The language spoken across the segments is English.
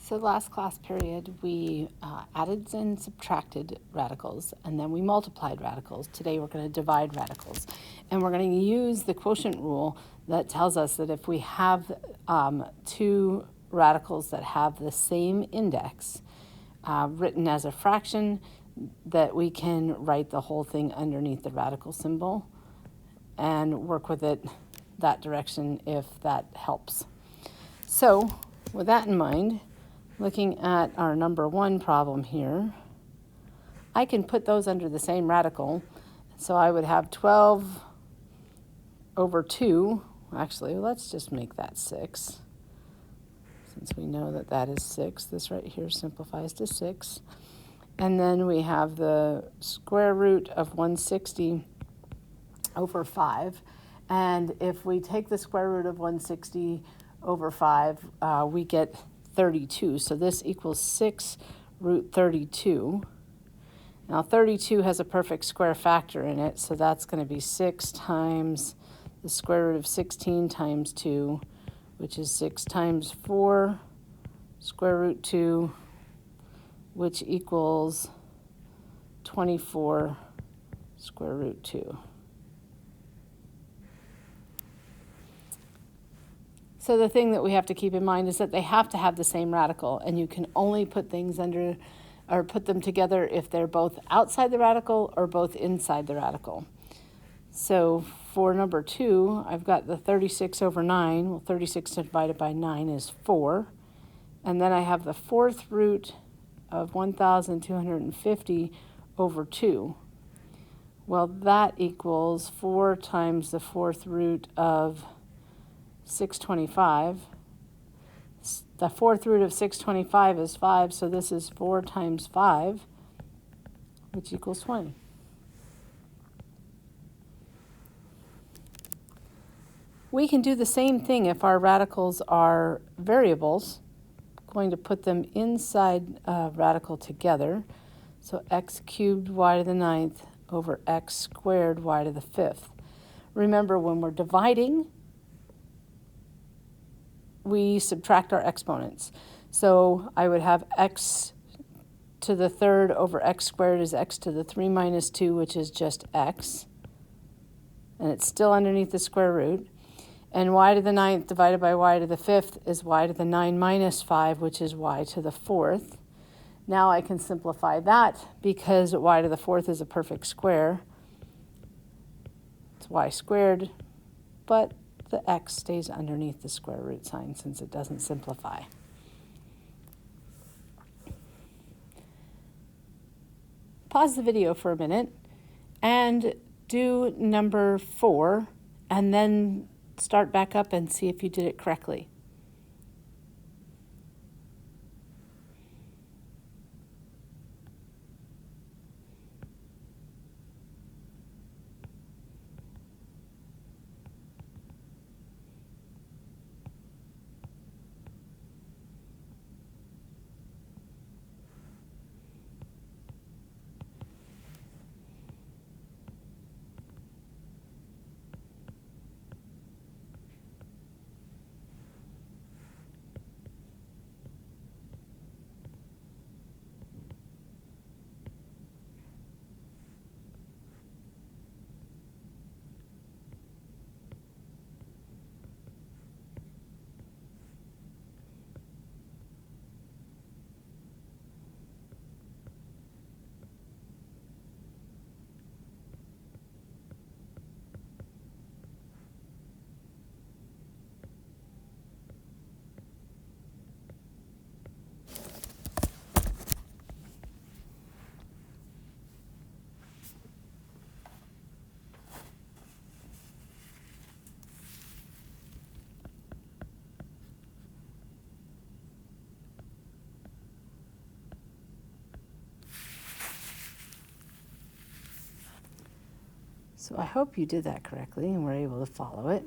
So last class period, we added and subtracted radicals, and then we multiplied radicals. Today we're going to divide radicals. And we're going to use the quotient rule that tells us that if we have two radicals that have the same index written as a fraction, that we can write the whole thing underneath the radical symbol and work with it that direction if that helps. So with that in mind, looking at our number 1 problem here, I can put those under the same radical. So I would have 12 over 2. Actually, let's just make that 6. Since we know that that is 6, this right here simplifies to 6. And then we have the square root of 160 over 5. And if we take the square root of 160 over 5, we get 32. So this equals 6 root 32. Now 32 has a perfect square factor in it, so that's going to be 6 times the square root of 16 times 2, which is 6 times 4 square root 2, which equals 24 square root 2. So the thing that we have to keep in mind is that they have to have the same radical, and you can only put things under or put them together if they're both outside the radical or both inside the radical. So for number 2, I've got the 36 over 9. Well, 36 divided by 9 is 4. And then I have the 4th root of 1,250 over 2. Well, that equals 4 times the 4th root of 625. The 4th root of 625 is 5, so this is 4 times 5, which equals 20. We can do the same thing if our radicals are variables. I'm going to put them inside radical together. So x cubed y to the 9th over x squared y to the 5th. Remember, when we're dividing, we subtract our exponents. So I would have x to the 3rd over x squared is x to the 3 minus 2, which is just x. And it's still underneath the square root. And y to the 9th divided by y to the 5th is y to the 9 minus 5, which is y to the 4th. Now I can simplify that because y to the 4th is a perfect square. It's y squared, but the x stays underneath the square root sign since it doesn't simplify. Pause the video for a minute and do number 4 and then start back up and see if you did it correctly. So I hope you did that correctly and were able to follow it.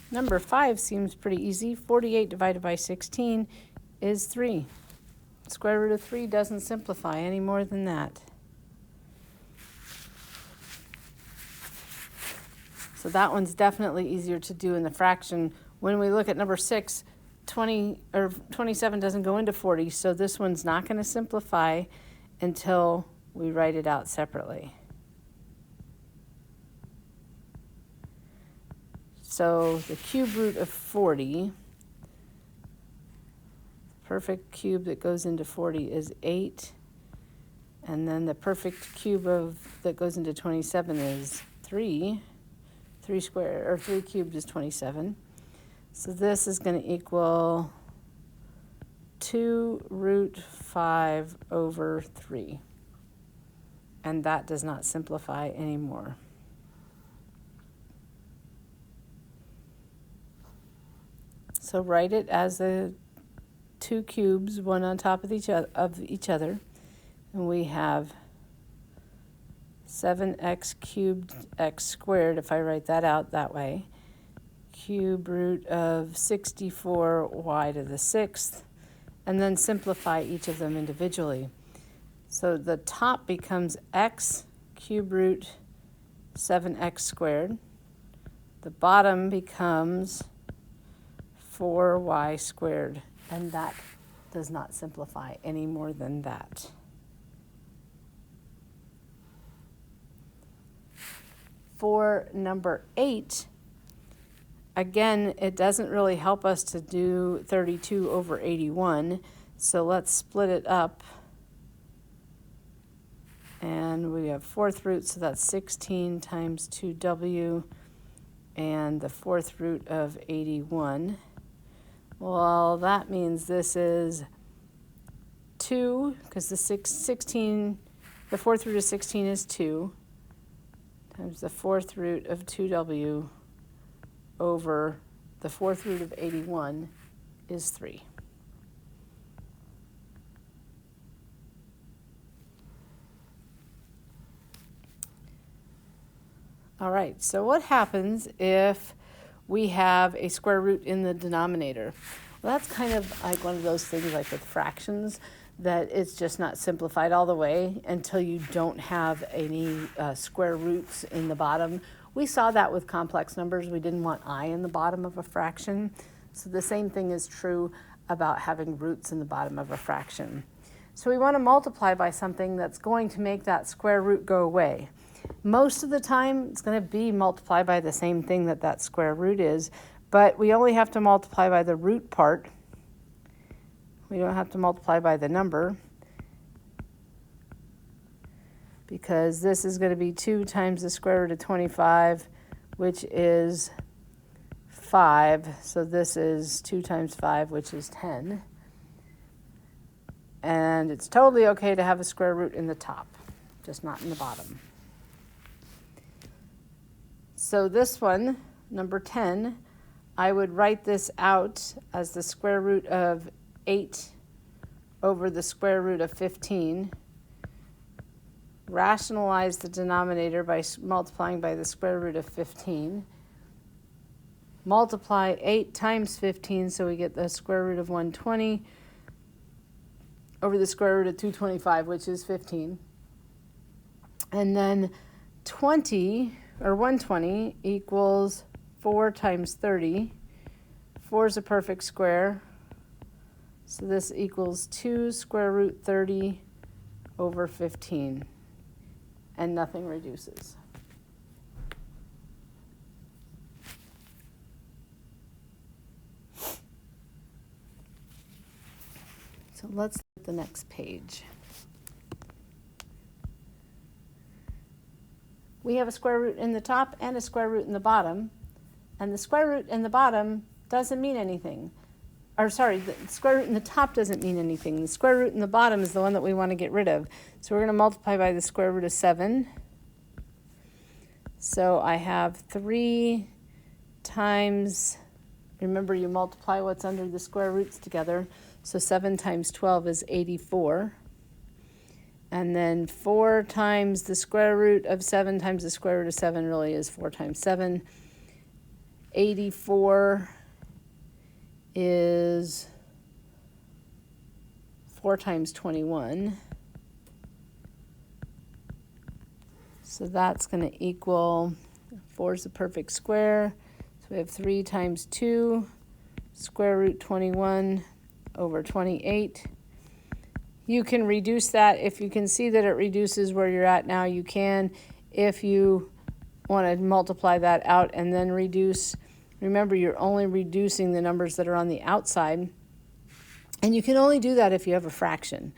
Number 5 seems pretty easy. 48 divided by 16 is 3. Square root of 3 doesn't simplify any more than that. So that one's definitely easier to do in the fraction When we look at number 6, 27 doesn't go into 40, so this one's not going to simplify until we write it out separately. So the cube root of 40, perfect cube that goes into 40 is 8. And then the perfect cube that goes into 27 is 3. 3 squared, or 3 cubed is 27. So this is going to equal 2 root 5 over 3. And that does not simplify anymore. So write it as the 2 cubes, one on top of each other. And we have 7x cubed x squared, if I write that out that way. Cube root of 64y to the 6th, and then simplify each of them individually. So the top becomes x cube root 7x squared. The bottom becomes 4y squared, and that does not simplify any more than that. For number 8, again, it doesn't really help us to do 32 over 81, so let's split it up. And we have 4th root, so that's 16 times 2w, and the 4th root of 81. Well, that means this is 2, because the 4th root of 16 is 2, times the 4th root of 2w over the 4th root of 81 is 3. All right, so what happens if we have a square root in the denominator? Well, that's kind of like one of those things like with fractions, that it's just not simplified all the way until you don't have any square roots in the bottom. We saw that with complex numbers. We didn't want I in the bottom of a fraction. So the same thing is true about having roots in the bottom of a fraction. So we want to multiply by something that's going to make that square root go away. Most of the time, it's going to be multiplied by the same thing that square root is, but we only have to multiply by the root part. We don't have to multiply by the number, because this is going to be 2 times the square root of 25, which is 5. So this is 2 times 5, which is 10. And it's totally okay to have a square root in the top, just not in the bottom. So this one, number 10, I would write this out as the square root of 8 over the square root of 15. Rationalize the denominator by multiplying by the square root of 15. Multiply 8 times 15, so we get the square root of 120 over the square root of 225, which is 15. And then 120 equals 4 times 30. 4 is a perfect square. So this equals 2 square root 30 over 15. And nothing reduces. So let's look at the next page. We have a square root in the top and a square root in the bottom. And the square root in the bottom doesn't mean anything. Or sorry, the square root in the top doesn't mean anything. The square root in the bottom is the one that we want to get rid of. So we're going to multiply by the square root of 7. So I have 3 times, remember you multiply what's under the square roots together. So 7 times 12 is 84. And then 4 times the square root of 7 times the square root of 7 really is 4 times 7. 84 is 4 times 21. So that's going to equal, 4 is the perfect square, So we have 3 times 2 square root 21 over 28. You can reduce that. If you can see that it reduces where you're at now, you can. If you want to multiply that out and then reduce, remember you're only reducing the numbers that are on the outside. And you can only do that if you have a fraction.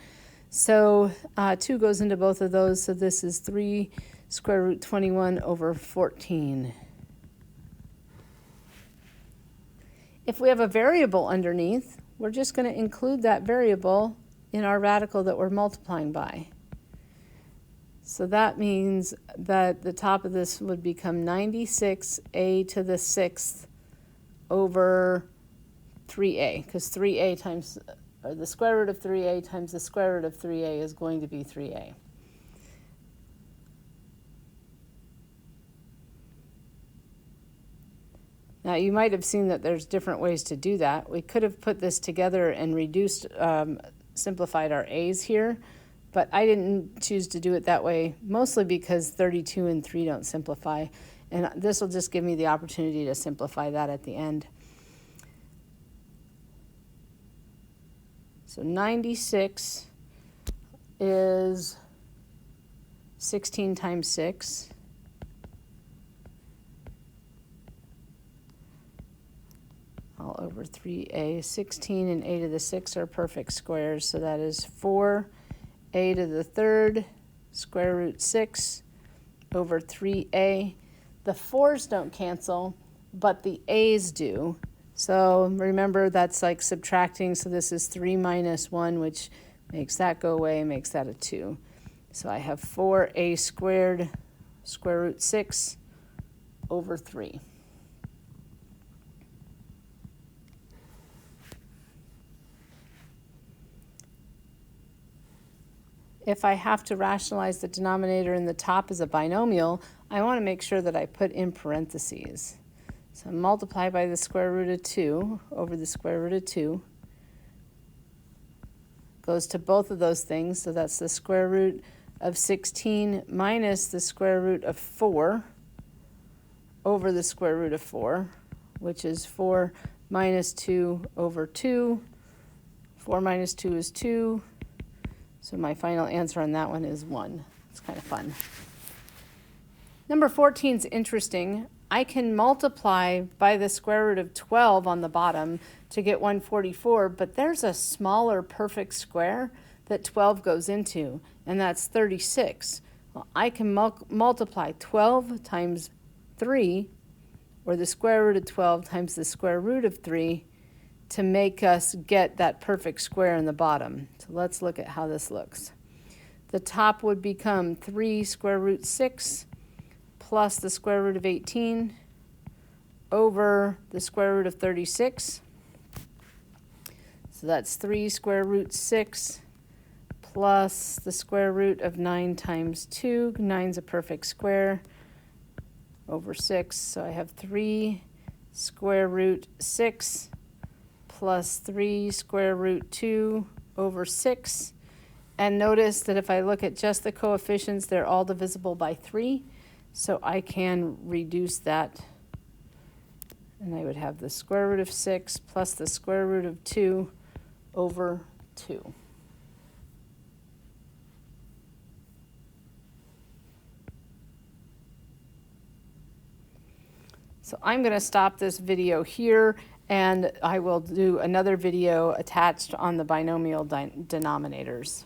So 2 goes into both of those. So this is 3 square root 21 over 14. If we have a variable underneath, we're just going to include that variable in our radical that we're multiplying by. So that means that the top of this would become 96a to the 6th over 3a, because 3a times, or the square root of 3a times the square root of 3a is going to be 3a. Now, you might have seen that there's different ways to do that. We could have put this together and reduced, simplified our a's here, but I didn't choose to do it that way, mostly because 32 and 3 don't simplify, and this will just give me the opportunity to simplify that at the end. So 96 is 16 times 6. All over 3a. 16 and a to the 6 are perfect squares, so that is 4a to the 3rd square root 6 over 3a. The 4's don't cancel, but the a's do. So remember, that's like subtracting, so this is 3 minus 1, which makes that go away, makes that a 2. So I have 4a squared square root 6 over 3. If I have to rationalize the denominator in the top as a binomial, I want to make sure that I put in parentheses. So multiply by the square root of 2 over the square root of 2. Goes to both of those things, so that's the square root of 16 minus the square root of 4 over the square root of 4, which is 4 minus 2 over 2. 4 minus 2 is 2. So my final answer on that one is 1. It's kind of fun. Number 14 is interesting. I can multiply by the square root of 12 on the bottom to get 144, but there's a smaller perfect square that 12 goes into, and that's 36. Well, I can multiply 12 times 3, or the square root of 12 times the square root of 3, to make us get that perfect square in the bottom. So let's look at how this looks. The top would become 3 square root 6 plus the square root of 18 over the square root of 36. So that's 3 square root 6 plus the square root of 9 times 2. 9's a perfect square over 6. So I have 3 square root 6 plus 3 square root 2 over 6. And notice that if I look at just the coefficients, they're all divisible by 3. So I can reduce that. And I would have the square root of 6 plus the square root of 2 over 2. So I'm going to stop this video here, and I will do another video attached on the binomial denominators.